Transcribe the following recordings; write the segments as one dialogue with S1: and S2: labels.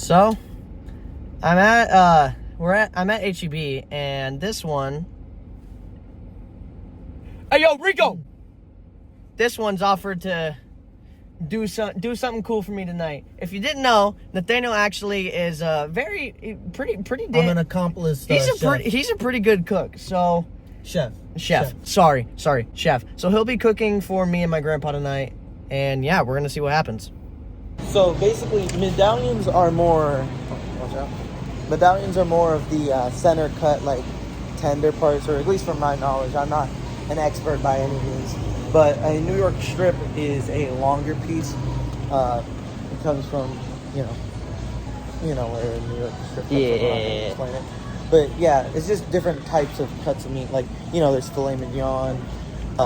S1: So, I'm at HEB, and this one. Hey, yo, Rico! This one's offered to do something cool for me tonight. If you didn't know, Nathaniel actually is pretty.
S2: I'm an accomplished chef.
S1: He's a pretty good cook. So,
S2: chef.
S1: Sorry, chef. So he'll be cooking for me and my grandpa tonight, and yeah, we're gonna see what happens.
S2: So basically, medallions are more. Watch out. Medallions are more of the center cut, like tender parts, or at least from my knowledge. I'm not an expert by any means, but a New York strip is a longer piece. It comes from you know where New York strip comes from. I'm not gonna explain it. But yeah, it's just different types of cuts of meat. Like there's filet mignon,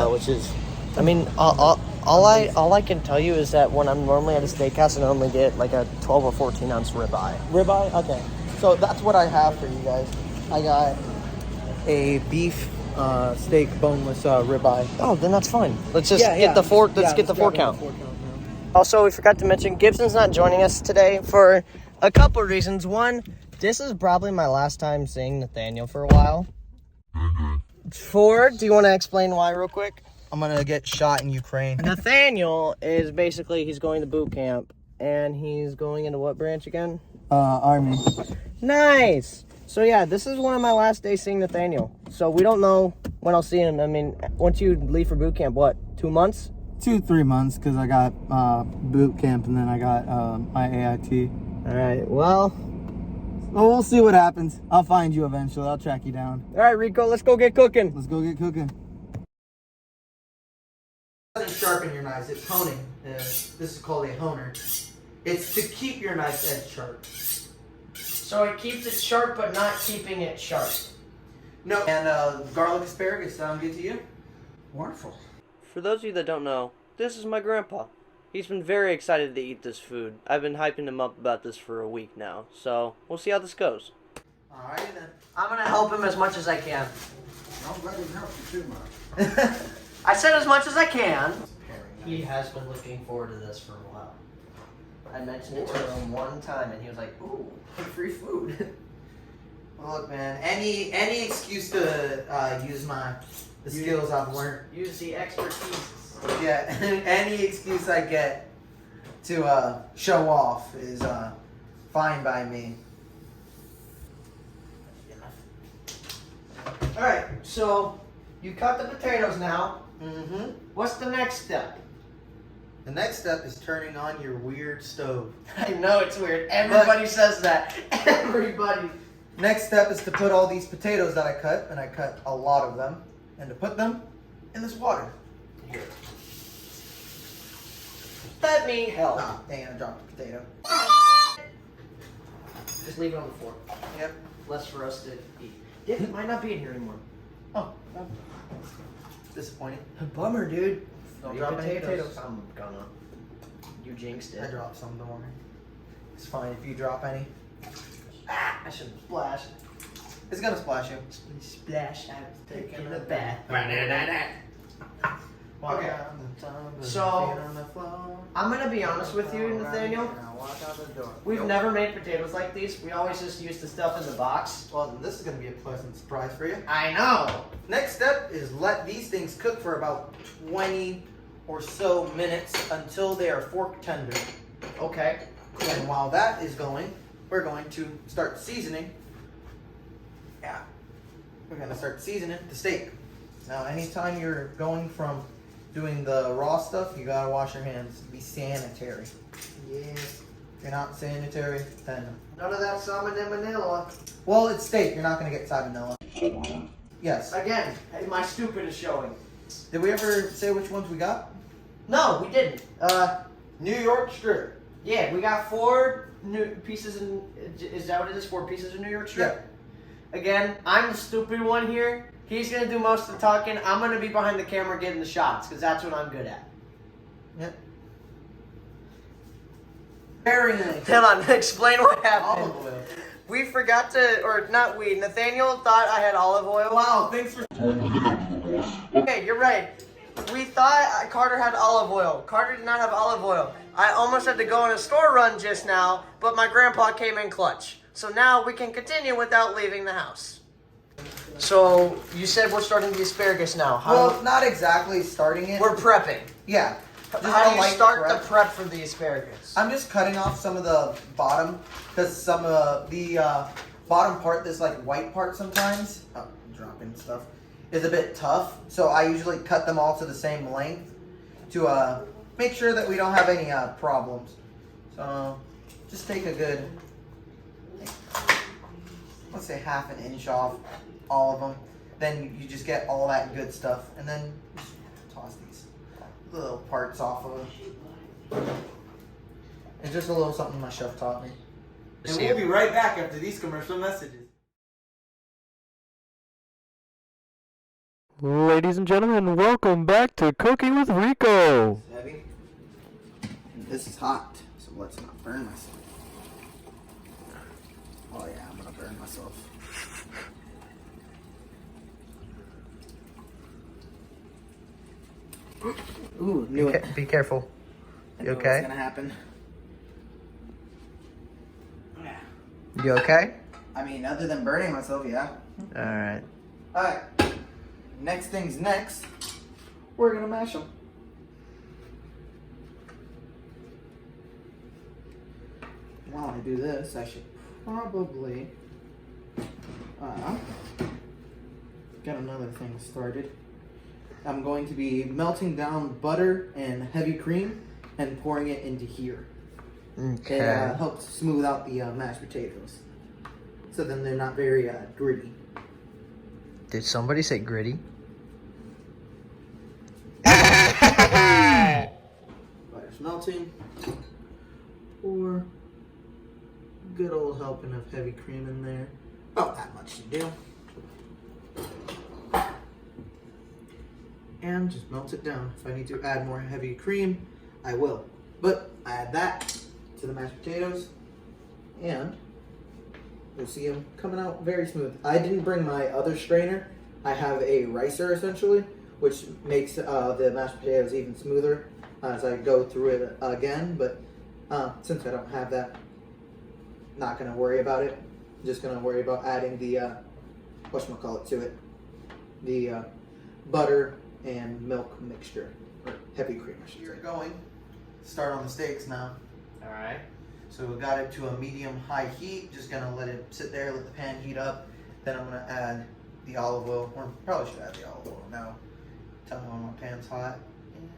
S2: which is.
S1: I mean, all I can tell you is that when I'm normally at a steakhouse, I normally get like a 12 or 14 ounce ribeye.
S2: Ribeye? Okay. So that's what I have for you guys. I got a beef steak boneless ribeye.
S1: Oh, then that's fine. Let's just get the four. Let's get the 4 count. Also, we forgot to mention Gibson's not joining us today for a couple of reasons. One, this is probably my last time seeing Nathaniel for a while. 4, do you want to explain why real quick?
S2: I'm gonna get shot in Ukraine.
S1: Nathaniel is he's going to boot camp, and he's going into what branch again?
S2: Army.
S1: Nice. So yeah, this is one of my last days seeing Nathaniel. So we don't know when I'll see him. I mean, once you leave for boot camp, what, 2 months?
S2: 2-3 months, because I got boot camp and then I got my AIT.
S1: All right. Well,
S2: we'll see what happens. I'll find you eventually. I'll track you down.
S1: All right, Rico. Let's go get cooking.
S2: Let's go get cooking. It doesn't sharpen your knives, it's honing. This is called a honer. It's to keep your knife's edge sharp.
S1: So it keeps it sharp, but not keeping it sharp.
S2: No. And garlic asparagus sound good to you? Wonderful.
S1: For those of you that don't know, this is my grandpa. He's been very excited to eat this food. I've been hyping him up about this for a week now, so we'll see how this goes.
S2: Alright then.
S1: I'm gonna help him as much as I can.
S3: Don't let him help you too much.
S1: I said as much as I can. He has been looking forward to this for a while. I mentioned it to him one time, and he was like, "Ooh, free food."
S2: Well, look, man. Any excuse to use the skills I've learned.
S1: Use the expertise.
S2: Yeah, any excuse I get to show off is fine by me.
S1: All right, so you cut the potatoes now.
S2: Mm-hmm.
S1: What's the next step?
S2: The next step is turning on your weird stove.
S1: I know it's weird. Everybody says that. Everybody.
S2: Next step is to put all these potatoes that I cut, and I cut a lot of them, and to put them in this water. Here.
S1: Let me help.
S2: Ah, dang it, I dropped the potato.
S1: Just leave it on the floor.
S2: Yep.
S1: Less for us to eat. It might not be in here anymore.
S2: Oh, disappointing.
S1: Bummer, dude.
S2: Don't drop any potatoes.
S1: I'm gonna. You jinxed it.
S2: I dropped some, don't worry. It's fine if you drop any.
S1: I should splash.
S2: It's gonna splash you.
S1: Splash. I'm taking a bath.
S2: Okay.
S1: So, I'm gonna be honest with you, Nathaniel. We've never made potatoes like these. We always just use the stuff in the box.
S2: Well, then this is gonna be a pleasant surprise for you.
S1: I know.
S2: Next step is let these things cook for about 20 or so minutes until they are fork tender.
S1: Okay. Cool.
S2: And while that is going, we're going to start seasoning. Yeah. We're gonna start seasoning the steak. Now, anytime you're going from doing the raw stuff, you gotta wash your hands. Be sanitary. Yes. If you're not sanitary, then
S1: none of that salmon and manila.
S2: well, it's steak. You're not gonna get salmonella. Yes.
S1: Again, my stupid is showing.
S2: Did we ever say which ones we got?
S1: No, we didn't.
S2: New York strip.
S1: Yeah, we got 4 new pieces. Is that what it is? 4 pieces of New York strip.
S2: Yeah.
S1: Again, I'm the stupid one here. He's gonna do most of the talking. I'm gonna be behind the camera getting the shots because that's what I'm good at.
S2: Yep. Very nice.
S1: Hold on, explain what happened.
S2: Olive oil.
S1: We forgot to, or not we, Nathaniel thought I had olive oil.
S2: Wow, thanks for.
S1: Okay, you're right. We thought Carter had olive oil. Carter did not have olive oil. I almost had to go on a store run just now, but my grandpa came in clutch. So now we can continue without leaving the house. So you said we're starting the asparagus now.
S2: Well, not exactly starting it.
S1: We're prepping.
S2: Yeah.
S1: How do you start the prep for the asparagus?
S2: I'm just cutting off some of the bottom, because some of the bottom part, this like white part sometimes, dropping stuff, is a bit tough. So I usually cut them all to the same length to make sure that we don't have any problems. So just take a good, let's say half an inch off all of them. Then you just get all that good stuff, and then just toss these little parts off of it. It's just a little something my chef taught me.
S4: And we'll be right back after these commercial messages.
S5: Ladies and gentlemen, welcome back to Cooking with Rico.
S2: Heavy. This is hot, so let's not burn myself. Oh yeah, I'm gonna burn myself. Ooh, knew it.
S1: Be careful. You okay?
S2: What's gonna happen? Yeah.
S1: You okay?
S2: I mean, other than burning myself, yeah.
S1: Alright.
S2: Alright. Next thing's next. We're gonna mash them. While I do this, I should probably get another thing started. I'm going to be melting down butter and heavy cream and pouring it into here.
S1: Okay.
S2: It helps smooth out the mashed potatoes, so then they're not very gritty.
S1: Did somebody say gritty?
S2: Butter's melting. Pour good old helping of heavy cream in there. About that much to do. And just melt it down. If I need to add more heavy cream, I will. But I add that to the mashed potatoes, and you'll see them coming out very smooth. I didn't bring my other strainer. I have a ricer essentially, which makes the mashed potatoes even smoother as I go through it again. But since I don't have that, not gonna worry about it. Just gonna worry about adding the whatchamacallit to it, the butter and milk mixture, or heavy cream, I should say. You're going. Start on the steaks now.
S1: All right.
S2: So we got it to a medium-high heat. Just gonna let it sit there, let the pan heat up. Then I'm gonna add the olive oil. Or probably should add the olive oil now. Tell me when my pan's hot. And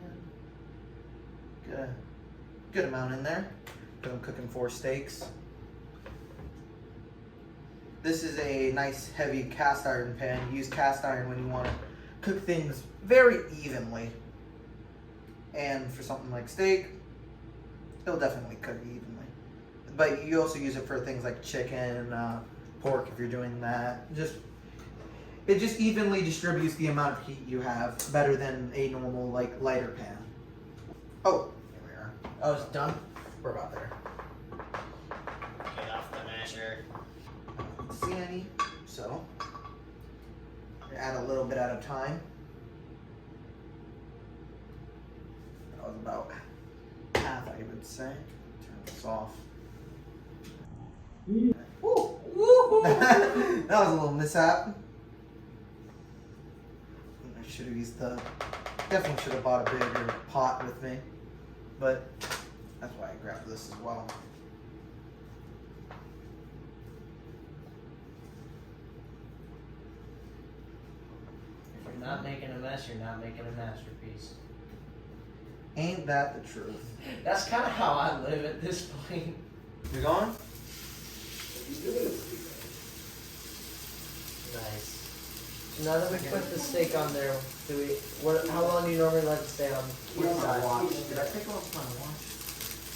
S2: get a good amount in there. Because I'm cooking 4 steaks. This is a nice heavy cast iron pan. You use cast iron when you want to cook things very evenly. And for something like steak, it'll definitely cook evenly. But you also use it for things like chicken, pork if you're doing that. It just evenly distributes the amount of heat you have, better than a normal like lighter pan. Oh, here we are.
S1: Oh, it's done?
S2: We're about there.
S1: Get off the masher.
S2: I don't see any, so add a little bit at a time. That was about half, I would say. Turn this off. Woo! That was a little mishap. I should have used definitely should have bought a bigger pot with me, but that's why I grabbed this as well.
S1: If you're not making a mess, you're not making a masterpiece.
S2: Ain't that the truth?
S1: That's kind of how I live at this point.
S2: You going?
S1: Nice. So now that we put the steak on there, how long do you normally let it stay on?
S2: Where's my watch? Did I take off my watch?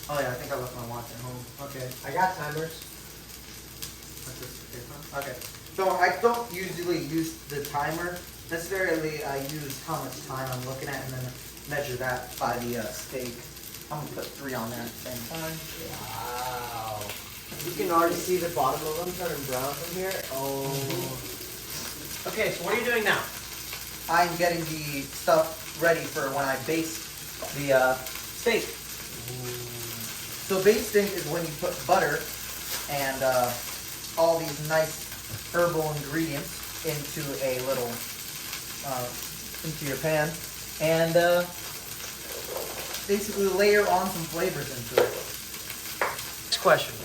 S2: Oh yeah, I think I left my watch at home. Okay.
S1: I got timers.
S2: Okay. So I don't usually use the timer necessarily. I use how much time I'm looking at and then measure that by the steak. I'm gonna put 3 on there at the same time.
S1: Wow. You can already see the bottom of them turning brown from here. Oh. Okay, so what are you doing now?
S2: I'm getting the stuff ready for when I baste the steak.
S1: Ooh.
S2: So basting is when you put butter and all these nice herbal ingredients into a little, into your pan, and basically layer on some flavors into it.
S1: Next question.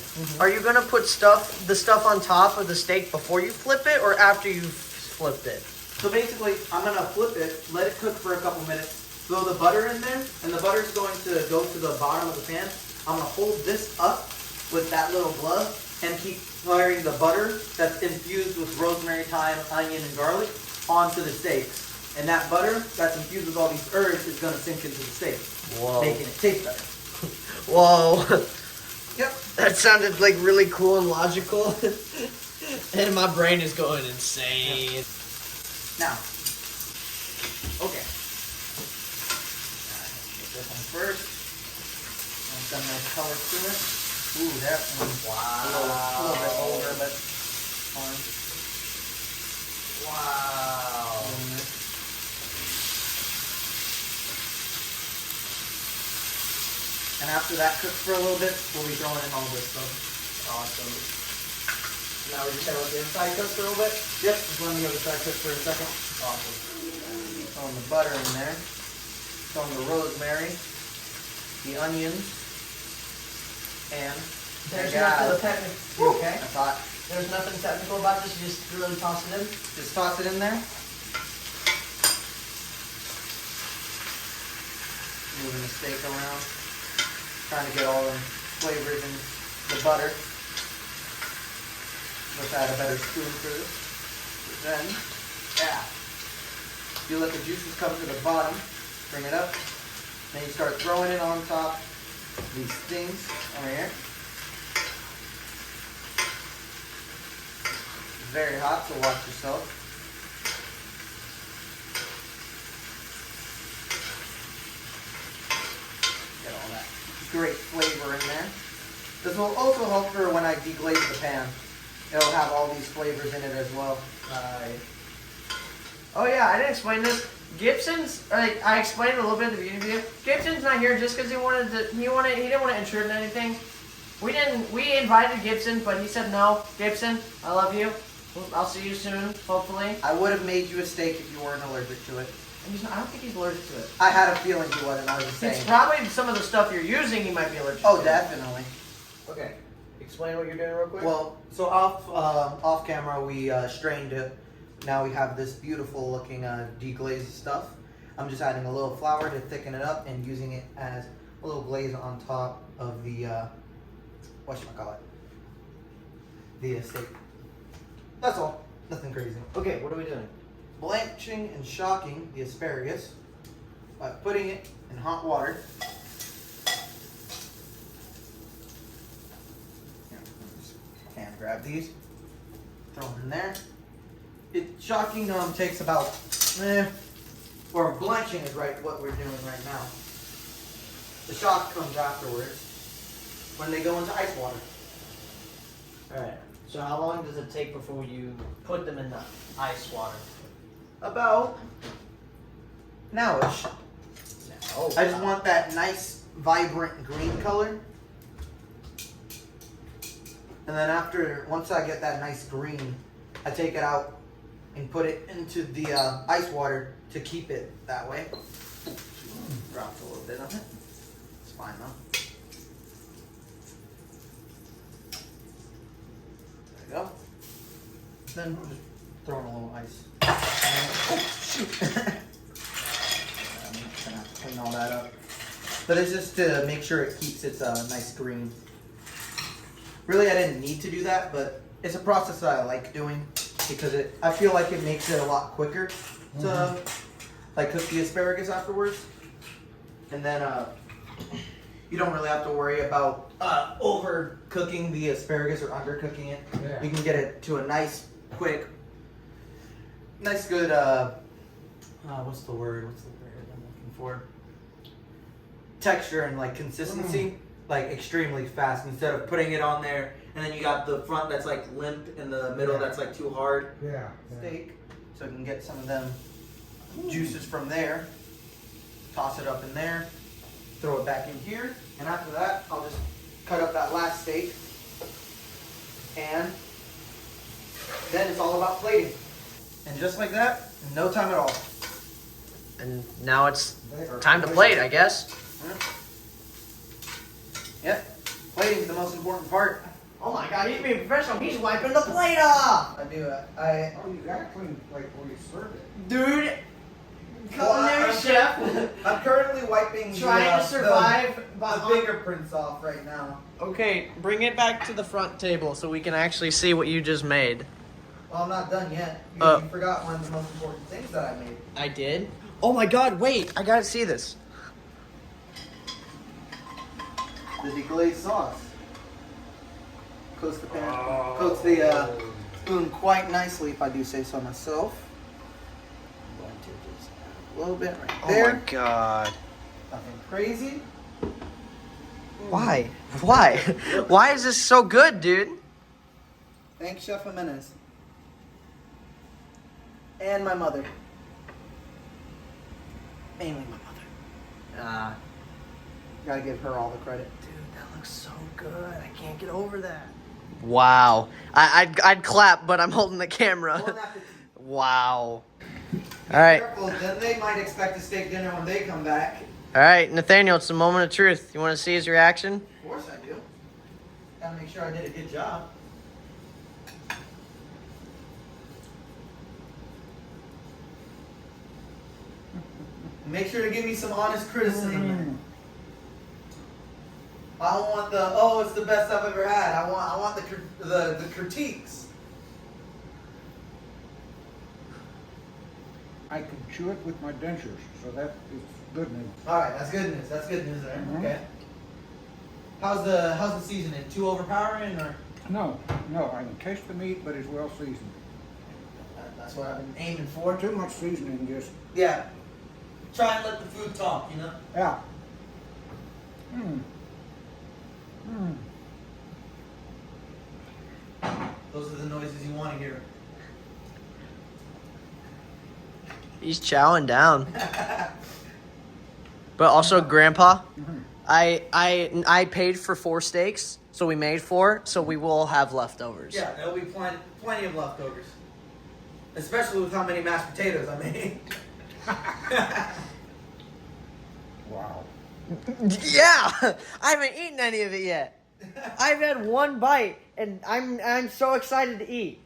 S1: Are you gonna put the stuff on top of the steak before you flip it, or after you've flipped it?
S2: So basically, I'm gonna flip it, let it cook for a couple minutes, throw the butter in there, and the butter's going to go to the bottom of the pan. I'm gonna hold this up with that little glove and keep layering the butter that's infused with rosemary, thyme, onion, and garlic onto the steaks. And that butter that's infused with all these herbs is gonna sink into the steak,
S1: Whoa.
S2: making it taste better.
S1: Whoa.
S2: Yep.
S1: That sounded like really cool and logical. And my brain is going insane.
S2: Now, okay. Get this one first. And some nice color to it. Ooh, that one's a little bit older, but fine.
S1: Wow.
S2: And after that cooks for a little bit, we'll be throwing in all this stuff.
S1: Awesome. Now we're just gonna let the inside cook for a little bit?
S2: Yep, just let me go to side cook for a second.
S1: Awesome.
S2: Throwing the butter in there. Throwing the rosemary, the onions, and
S1: There's
S2: guys.
S1: nothing technical. Okay.
S2: I thought,
S1: There's nothing technical about this. You just really toss it in.
S2: just toss it in there. Moving the steak around. Trying to get all the flavors in the butter. Wish I had a better spoon for this. But then, yeah. You let the juices come to the bottom, bring it up. Then you start throwing it on top. These things over here. Very hot, so watch yourself. Get all that great flavor in there. This will also help for when I deglaze the pan. It'll have all these flavors in it as well.
S1: Oh yeah, I didn't explain this. Gibson's, like, I explained a little bit at the beginning of the video. Gibson's not here just because he didn't want to intrude in anything. We invited Gibson, but he said no. Gibson, I love you. I'll see you soon, hopefully.
S2: I would have made you a steak if you weren't allergic to it.
S1: I don't think he's allergic to it.
S2: I had a feeling he wasn't, I was just
S1: It's
S2: saying.
S1: probably some of the stuff you're using he might be allergic to.
S2: Oh, definitely.
S1: Okay. Explain what you're doing real quick.
S2: Well, so off camera we strained it. Now we have this beautiful looking deglazed stuff. I'm just adding a little flour to thicken it up and using it as a little glaze on top of the whatchamacallit, the steak. That's all. Nothing crazy.
S1: Okay, what are we doing?
S2: Blanching and shocking the asparagus by putting it in hot water. Hand grab these, throw them in there. Shocking takes about, or blanching is right what we're doing right now. The shock comes afterwards when they go into ice water.
S1: Alright, so how long does it take before you put them in the ice water?
S2: About an hour-ish.
S1: Oh,
S2: I just want that nice, vibrant green color. And then once I get that nice green, I take it out and put it into the ice water to keep it that way. Dropped a little bit of it. It's fine though. There we go. Then we're just throwing a little ice. Oh, shoot. I'm gonna have to clean all that up. But it's just to make sure it keeps its nice green. Really, I didn't need to do that, but it's a process that I like doing because I feel like it makes it a lot quicker to like cook the asparagus afterwards. And then you don't really have to worry about overcooking the asparagus or undercooking it.
S3: Yeah.
S2: You can get it to a nice, quick, nice, good. What's the word I'm looking for? Texture and like consistency, like extremely fast. Instead of putting it on there and then you got the front that's like limp and the middle that's like too hard.
S3: Yeah.
S2: Steak, so I can get some of them juices from there. Toss it up in there, throw it back in here, and after that, I'll just cut up that last steak. And then it's all about plating. And just like that, in no time at all.
S1: And now it's time to plate, I guess.
S2: Yep. Plating's the most important part.
S1: Oh my god, he's being professional. He's wiping the plate off.
S2: I do it.
S3: Oh, you gotta clean the plate before you serve it.
S1: Dude, culinary chef.
S2: I'm currently wiping
S1: Trying to survive
S2: the fingerprints off right now.
S1: Okay, bring it back to the front table so we can actually see what you just made.
S2: Well, I'm not done yet. Because you forgot one of the most important things that I made.
S1: I did? Oh my god, wait, I gotta see this.
S2: The deglazed sauce. Coats the pan, coats the spoon quite nicely, if I do say so myself. I'm going to just add a little bit right there.
S1: Oh my god.
S2: Nothing crazy.
S1: Why? Why? Why is this so good, dude?
S2: Thanks, Chef Jimenez. And my mother. Mainly my mother. Gotta give her all the credit.
S1: Dude, that looks so good. I can't get over that. Wow. I'd clap, but I'm holding the camera. Wow. All right.
S2: Careful, then they might expect a steak dinner when they come back.
S1: All right, Nathaniel, it's the moment of truth. You want to see his reaction?
S2: Of course I do. Gotta make sure I did a good job. Make sure to give me some honest criticism. I don't want the it's the best I've ever had. I want the critiques.
S3: I can chew it with my dentures, so that is good news.
S2: All right, that's good news. That's good news there. Okay. How's the seasoning? Too overpowering or?
S3: No, I can taste the meat, but it's well seasoned.
S2: That's what I've been aiming for.
S3: Too much seasoning just,
S2: Yeah. Try and let the food talk, you know?
S3: yeah.
S2: Those are the noises you want to hear.
S1: He's chowing down. But also, Grandpa, I paid for 4 steaks, so we made 4, so we will have leftovers.
S2: Yeah, there'll be plenty of leftovers. Especially with how many mashed potatoes I made.
S3: Wow.
S1: Yeah, I haven't eaten any of it yet. I've had 1 bite, and I'm so excited to eat.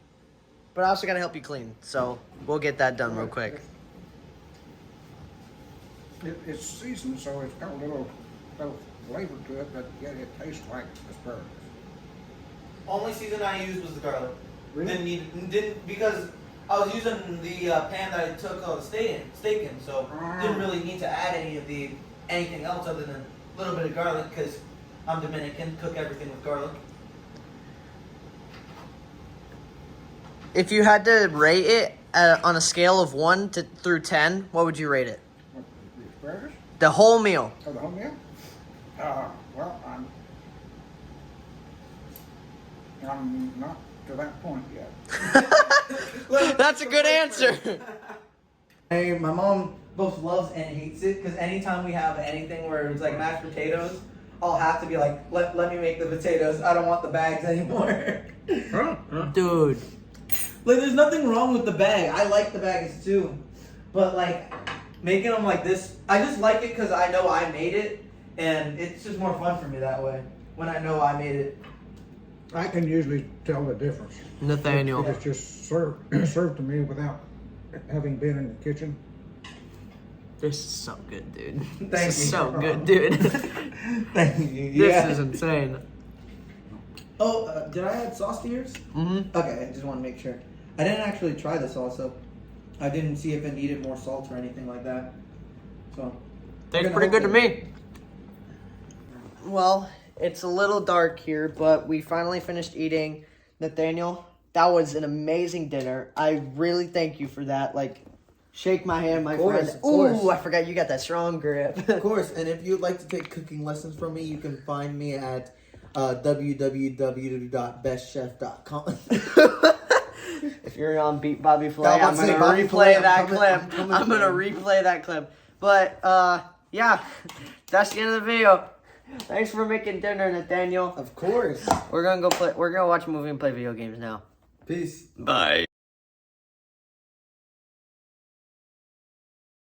S1: But I also gotta help you clean, so we'll get that done real quick.
S3: It's seasoned, so it's got a little flavor to it, but yet it tastes like asparagus.
S2: Only season I used was the garlic.
S3: Really?
S2: Didn't because I was using the pan that I took all the steak in, so didn't really need to add anything else other than a little bit of garlic because I'm Dominican, cook everything with garlic.
S1: If you had to rate it on a scale of 1 through 10, what would you rate it?
S3: What, the asparagus?
S1: The whole meal.
S3: Oh, the whole meal? Well, I'm not to that point yet.
S1: That's a good answer.
S2: Hey, my mom both loves and hates it because anytime we have anything where it's like mashed potatoes, I'll have to be like, let me make the potatoes. I don't want the bags anymore.
S1: Dude.
S2: Like, there's nothing wrong with the bag. I like the bags too. But, like, making them like this, I just like it because I know I made it. And it's just more fun for me that way when I know I made it.
S3: I can usually tell the difference.
S1: Nathaniel.
S3: It's just served to me without having been in the kitchen.
S1: This is so good, dude.
S2: Thank
S1: This is
S2: you.
S1: so good, dude.
S2: Thank you.
S1: This is insane.
S2: Oh, did I add sauce to yours?
S1: Mm-hmm.
S2: Okay, I just want to make sure. I didn't actually try the sauce, so I didn't see if it needed more salt or anything like that. So
S1: Tastes pretty good to me. Well, it's a little dark here, but we finally finished eating. Nathaniel, that was an amazing dinner. I really thank you for that. Like, shake my hand, my friend.
S2: Of course.
S1: Ooh, I forgot you got that strong grip.
S2: of course, and if you'd like to take cooking lessons from me, you can find me at www.bestchef.com.
S1: If you're on Beat Bobby Flay,
S2: Yeah,
S1: I'm
S2: let's say
S1: gonna
S2: Bobby
S1: replay
S2: Flay, I'm
S1: that
S2: coming-
S1: clip.
S2: I'm coming
S1: I'm gonna
S2: for
S1: replay that clip. But yeah, that's the end of the video. Thanks for making dinner, Nathaniel.
S2: Of course.
S1: We're gonna go play. We're gonna watch a movie and play video games now.
S2: Peace.
S1: Bye.